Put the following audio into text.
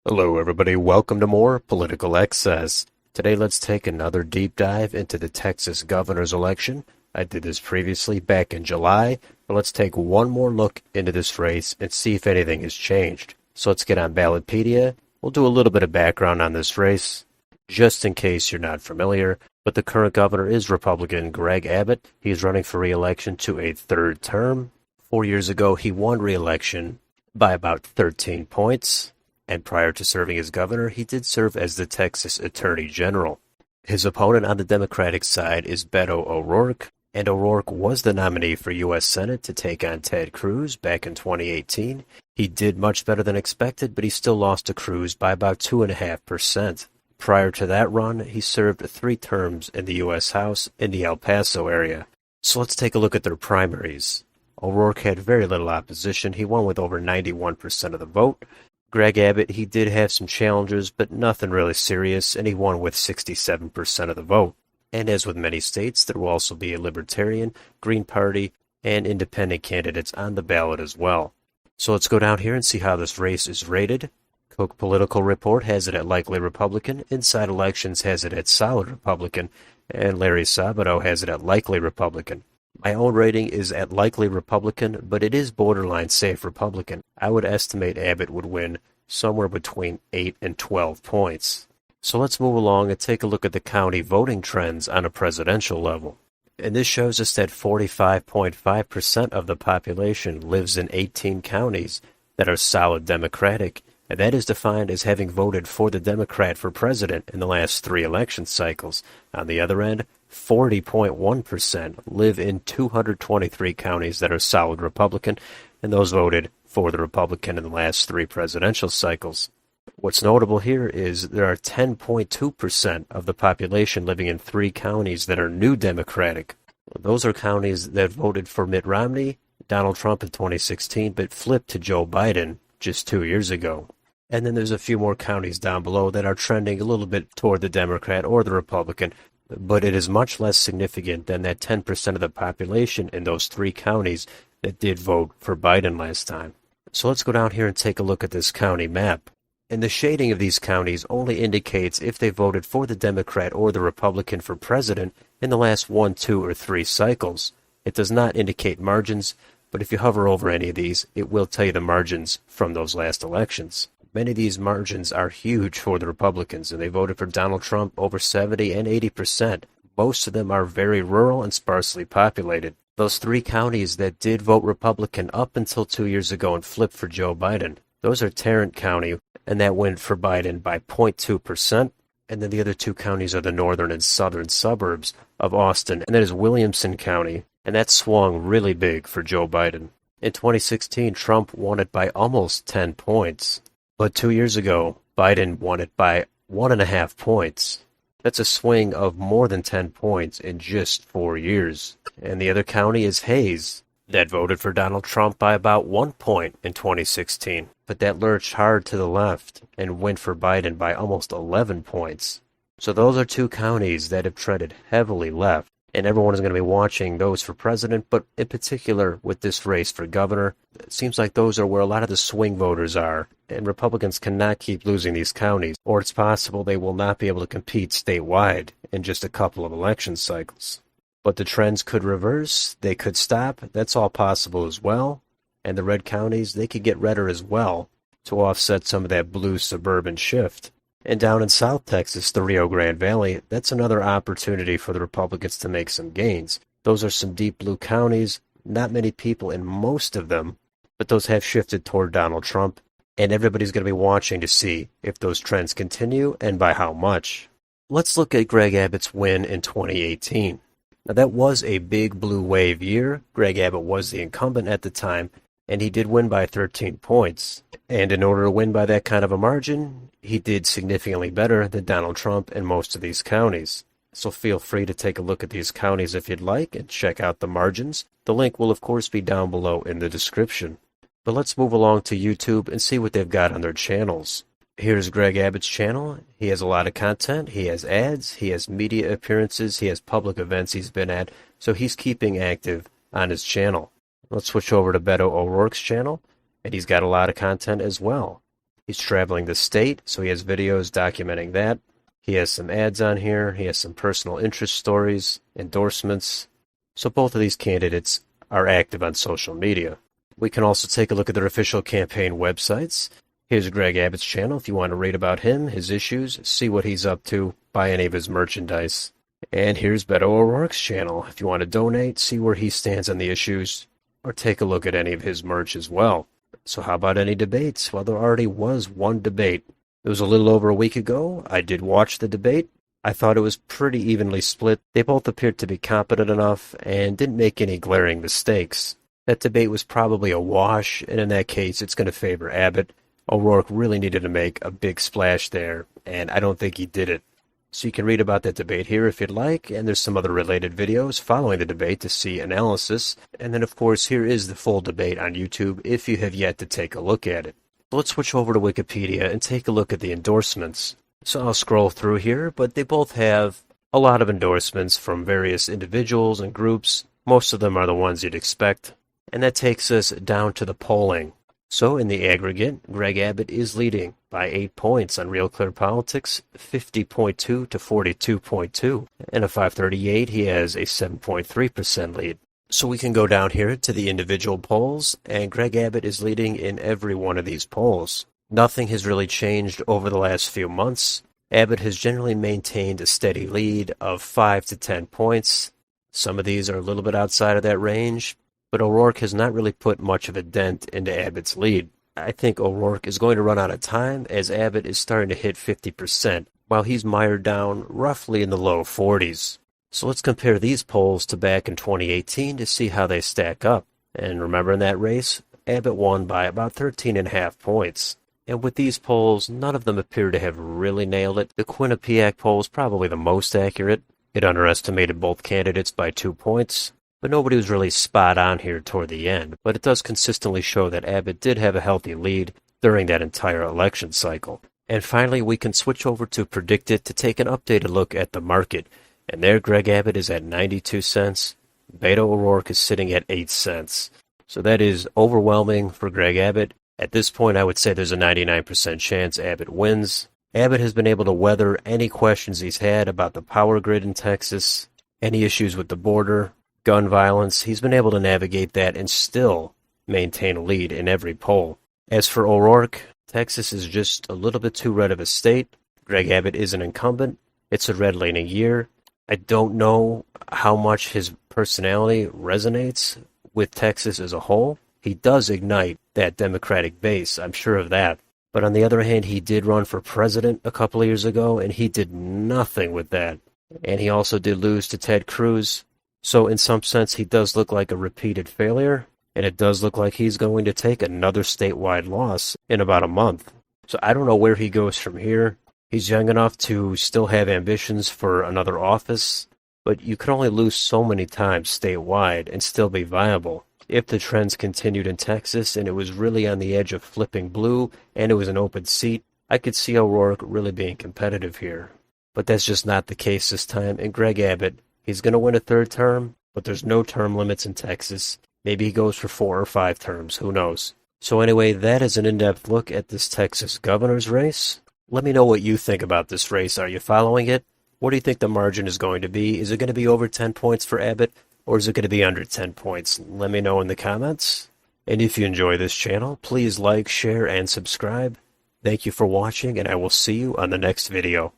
Hello everybody, welcome to more Political Excess. Today let's take another deep dive into the Texas governor's election. I did this previously back in July, but let's take one more look into this race and see if anything has changed. So let's get on Ballotpedia. We'll do a little bit of background on this race, just in case you're not familiar. But the current governor is Republican Greg Abbott. He's running for re-election to a third term. 4 years ago, he won re-election by about 13 points. And prior to serving as governor, he did serve as the Texas Attorney General. His opponent on the Democratic side is Beto O'Rourke, and O'Rourke was the nominee for U.S. Senate to take on Ted Cruz back in 2018. He did much better than expected, but he still lost to Cruz by about 2.5%. Prior to that run, he served 3 terms in the U.S. House in the El Paso area. So let's take a look at their primaries. O'Rourke had very little opposition. He won with over 91% of the vote. Greg Abbott, he did have some challenges, but nothing really serious, and he won with 67% of the vote. And as with many states, there will also be a Libertarian, Green Party, and Independent candidates on the ballot as well. So let's go down here and see how this race is rated. Cook Political Report has it at likely Republican, Inside Elections has it at solid Republican, and Larry Sabato has it at likely Republican. My own rating is at likely Republican, but it is borderline safe Republican. I would estimate Abbott would win somewhere between 8 and 12 points. So let's move along and take a look at the county voting trends on a presidential level. And this shows us that 45.5% of the population lives in 18 counties that are solid Democratic, and that is defined as having voted for the Democrat for president in the last 3 election cycles. On the other end, 40.1% live in 223 counties that are solid Republican, and those voted for the Republican in the last 3 presidential cycles. What's notable here is there are 10.2% of the population living in 3 counties that are new Democratic. Those are counties that voted for Mitt Romney, Donald Trump in 2016, but flipped to Joe Biden just 2 years ago. And then there's a few more counties down below that are trending a little bit toward the Democrat or the Republican, but it is much less significant than that 10% of the population in those 3 counties that did vote for Biden last time. So let's go down here and take a look at this county map. And the shading of these counties only indicates if they voted for the Democrat or the Republican for president in the last 1, 2, or 3 cycles. It does not indicate margins, but if you hover over any of these, it will tell you the margins from those last elections. Many of these margins are huge for the Republicans, and they voted for Donald Trump over 70 and 80%. Most of them are very rural and sparsely populated. Those 3 counties that did vote Republican up until 2 years ago and flipped for Joe Biden, those are Tarrant County, and that went for Biden by 0.2%. And then the other 2 counties are the northern and southern suburbs of Austin, and that is Williamson County, and that swung really big for Joe Biden. In 2016, Trump won it by almost 10 points. But 2 years ago, Biden won it by 1.5 points. That's a swing of more than 10 points in just 4 years. And the other county is Hayes, that voted for Donald Trump by about 1 point in 2016. But that lurched hard to the left and went for Biden by almost 11 points. So those are 2 counties that have trended heavily left. And everyone is going to be watching those for president, but in particular with this race for governor, it seems like those are where a lot of the swing voters are, and Republicans cannot keep losing these counties, or it's possible they will not be able to compete statewide in just a couple of election cycles. But the trends could reverse, they could stop, that's all possible as well, and the red counties, they could get redder as well to offset some of that blue suburban shift. And down in South Texas, the Rio Grande Valley, that's another opportunity for the Republicans to make some gains. Those are some deep blue counties, not many people in most of them, but those have shifted toward Donald Trump, and everybody's going to be watching to see if those trends continue and by how much. Let's look at Greg Abbott's win in 2018. Now that was a big blue wave year. Greg Abbott was the incumbent at the time, and he did win by 13 points. And in order to win by that kind of a margin, he did significantly better than Donald Trump in most of these counties. So feel free to take a look at these counties if you'd like and check out the margins. The link will of course be down below in the description. But let's move along to YouTube and see what they've got on their channels. Here's Greg Abbott's channel. He has a lot of content. He has ads. He has media appearances. He has public events he's been at. So he's keeping active on his channel. Let's switch over to Beto O'Rourke's channel, and he's got a lot of content as well. He's traveling the state, so he has videos documenting that. He has some ads on here. He has some personal interest stories, endorsements. So both of these candidates are active on social media. We can also take a look at their official campaign websites. Here's Greg Abbott's channel if you want to read about him, his issues, see what he's up to, buy any of his merchandise. And here's Beto O'Rourke's channel if you want to donate, see where he stands on the issues, or take a look at any of his merch as well. So how about any debates? Well, there already was one debate. It was a little over a week ago. I did watch the debate. I thought it was pretty evenly split. They both appeared to be competent enough and didn't make any glaring mistakes. That debate was probably a wash, and in that case, it's going to favor Abbott. O'Rourke really needed to make a big splash there, and I don't think he did it. So you can read about that debate here if you'd like, and there's some other related videos following the debate to see analysis. And then, of course, here is the full debate on YouTube if you have yet to take a look at it. Let's switch over to Wikipedia and take a look at the endorsements. So I'll scroll through here, but they both have a lot of endorsements from various individuals and groups. Most of them are the ones you'd expect. And that takes us down to the polling. So in the aggregate, Greg Abbott is leading by 8 points on Real Clear Politics, 50.2 to 42.2. And at 538, he has a 7.3% lead. So we can go down here to the individual polls, and Greg Abbott is leading in every one of these polls. Nothing has really changed over the last few months. Abbott has generally maintained a steady lead of 5 to 10 points. Some of these are a little bit outside of that range, but O'Rourke has not really put much of a dent into Abbott's lead. I think O'Rourke is going to run out of time as Abbott is starting to hit 50%, while he's mired down roughly in the low 40s. So let's compare these polls to back in 2018 to see how they stack up. And remember in that race, Abbott won by about 13.5 points. And with these polls, none of them appear to have really nailed it. The Quinnipiac poll is probably the most accurate. It underestimated both candidates by 2 points. But nobody was really spot on here toward the end. But it does consistently show that Abbott did have a healthy lead during that entire election cycle. And finally, we can switch over to Predict It to take an updated look at the market. And there, Greg Abbott is at 92 cents. Beto O'Rourke is sitting at 8 cents. So that is overwhelming for Greg Abbott. At this point, I would say there's a 99% chance Abbott wins. Abbott has been able to weather any questions he's had about the power grid in Texas, any issues with the border, gun violence. He's been able to navigate that and still maintain a lead in every poll. As for O'Rourke, Texas is just a little bit too red of a state. Greg Abbott is an incumbent. It's a red-leaning year. I don't know how much his personality resonates with Texas as a whole. He does ignite that Democratic base, I'm sure of that. But on the other hand, he did run for president a couple of years ago, and he did nothing with that. And he also did lose to Ted Cruz. So in some sense, he does look like a repeated failure, and it does look like he's going to take another statewide loss in about a month. So I don't know where he goes from here. He's young enough to still have ambitions for another office, but you can only lose so many times statewide and still be viable. If the trends continued in Texas and it was really on the edge of flipping blue and it was an open seat, I could see O'Rourke really being competitive here. But that's just not the case this time, and Greg Abbott, he's going to win a third term, but there's no term limits in Texas. Maybe he goes for 4 or 5 terms, who knows. So anyway, that is an in-depth look at this Texas governor's race. Let me know what you think about this race. Are you following it? What do you think the margin is going to be? Is it going to be over 10 points for Abbott, or is it going to be under 10 points? Let me know in the comments. And if you enjoy this channel, please like, share, and subscribe. Thank you for watching, and I will see you on the next video.